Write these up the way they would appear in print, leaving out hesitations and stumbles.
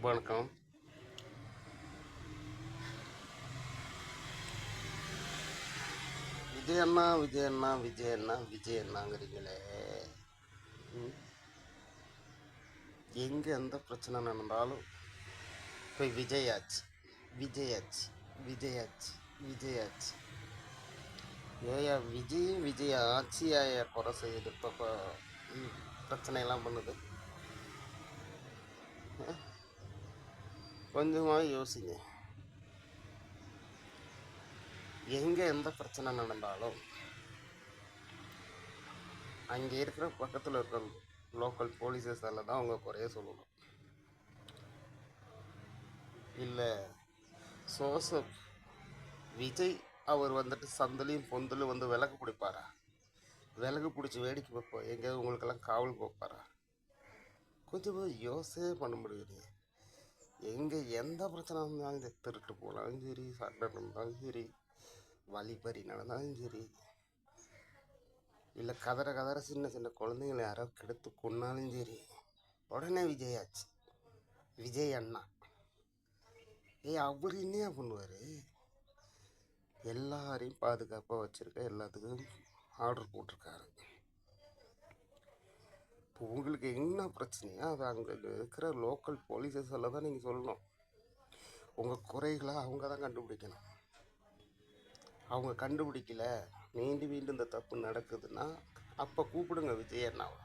வணக்கம். விஜய் அண்ணா விஜய் அண்ணா விஜய் அண்ணா விஜய் அண்ணாங்கிறீங்களே. ம், எங்க எந்த பிரச்சனை நடந்தாலும் போய் விஜயாச்சு விஜயாச்சு விஜயாச்சு விஜயாச்சு. ஏயா விஜய் ஆட்சியாய குறை செய்யுது இப்போ பிரச்சனையெல்லாம் பண்ணுது. கொஞ்சமாக யோசிங்க. எங்கே எந்த பிரச்சனை நடந்தாலும் அங்கே இருக்கிற பக்கத்தில் இருக்கிற லோக்கல் போலீஸஸால் தான் அவங்க குறைய சொல்லணும். இல்லை சோசப் விஜய் அவர் வந்துட்டு சந்தலையும் பொந்தலும் வந்து விலகு பிடிப்பாரா? விலகு பிடிச்சி வேடிக்கை பார்ப்போம் எங்கேயாவது உங்களுக்கெல்லாம் காவல் போப்பாரா? கொஞ்சம் யோசனை பண்ண முடியுது. எங்கே எந்த பிரச்சனை இருந்தாலும் சரி, திருட்டு போனாலும் சரி, சண்டை நடந்தாலும் சரி, வழிப்பறி நடந்தாலும் சரி, இல்லை கதற சின்ன சின்ன குழந்தைங்களை யாரோ கெடுத்து கொன்னாலும் சரி, உடனே விஜயாச்சு விஜய் அண்ணா. அவர் என்னையா பண்ணுவார்? எல்லாரையும் பாதுகாப்பாக வச்சுருக்க, எல்லாத்துக்கும் ஆர்டர் போட்டிருக்காரு. இப்போ உங்களுக்கு என்ன பிரச்சனையோ அது அங்கே இருக்கிற லோக்கல் போலீஸஸால் தான் நீங்கள் சொல்லணும். உங்கள் குறைகளை அவங்க தான் கண்டுபிடிக்கணும். அவங்க கண்டுபிடிக்கல, மீண்டும் இந்த தப்பு நடக்குதுன்னா அப்போ கூப்பிடுங்க விஜய் அண்ணாவை.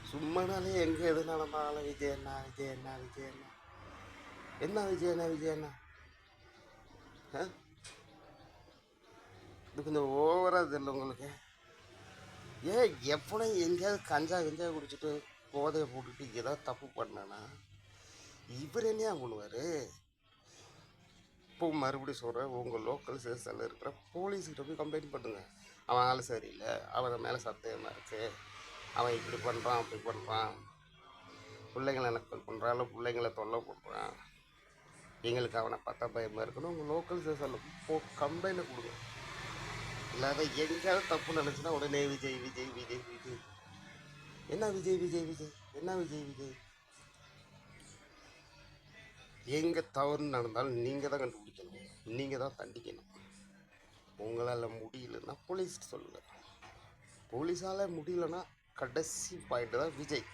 சும்மானாலே எங்கே எது நடந்தாலும் விஜய் அண்ணா விஜய் அண்ணா விஜய் அண்ணா. என்ன விஜய் அண்ணா விஜய் அண்ணா? இது கொஞ்சம் ஓவராக தெரியல உங்களுக்கு? ஏன் எப்போ எங்கேயாவது கஞ்சா குடிச்சிட்டு போதையை போட்டுட்டு ஏதாவது தப்பு பண்ணனா இவர் என்னையா பண்ணுவார்? இப்போ மறுபடியும் சொல்கிறேன், உங்கள் லோக்கல் ஸ்டேஷனில் இருக்கிற போலீஸ்கிட்ட போய் கம்ப்ளைண்ட் பண்ணுங்க. அவன் ஆள் சரியில்லை, அவன் மேலே சந்தேகமாக இருக்குது, அவன் இப்படி பண்ணுறான் அப்படி பண்ணுறான், பிள்ளைங்களை நக்கல் பண்ணுறான், இல்லை பிள்ளைங்களை தொல்லை பண்ணுறான், எங்களுக்கு அவனை பார்த்தா பயமாக இருக்கணும். உங்கள் லோக்கல் ஸ்டேஷனில் கம்ப்ளைண்ட் கொடுங்க. இல்லாத எங்கேயாவது தப்பு நினச்சுன்னா உடனே விஜய் விஜய் விஜய் விஜய். என்ன விஜய் விஜய் விஜய்? என்ன விஜய் விஜய்? எங்கே தவறு நடந்தாலும் நீங்கள் தான் கண்டுபிடிக்கணும், நீங்கள் தான் தண்டிக்கணும். உங்களால் முடியலன்னா போலீஸ் சொல்லுங்கள். போலீஸால் முடியலன்னா கடைசி பாயிண்ட் தான் விஜய்,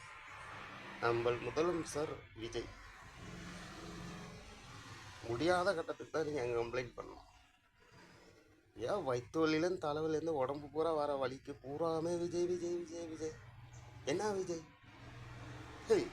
நம்ம முதலமைச்சர் விஜய். முடியாத கட்டத்துக்கு தான் நீங்கள் அங்கே கம்ப்ளைண்ட் பண்ணணும். ஏன் வயிற்று வலியிலேருந்து தலைவலிலேருந்து உடம்பு பூரா வர வலிக்கு பூராமே விஜய் விஜய் விஜய் விஜய். என்ன விஜய்? ஹேய்,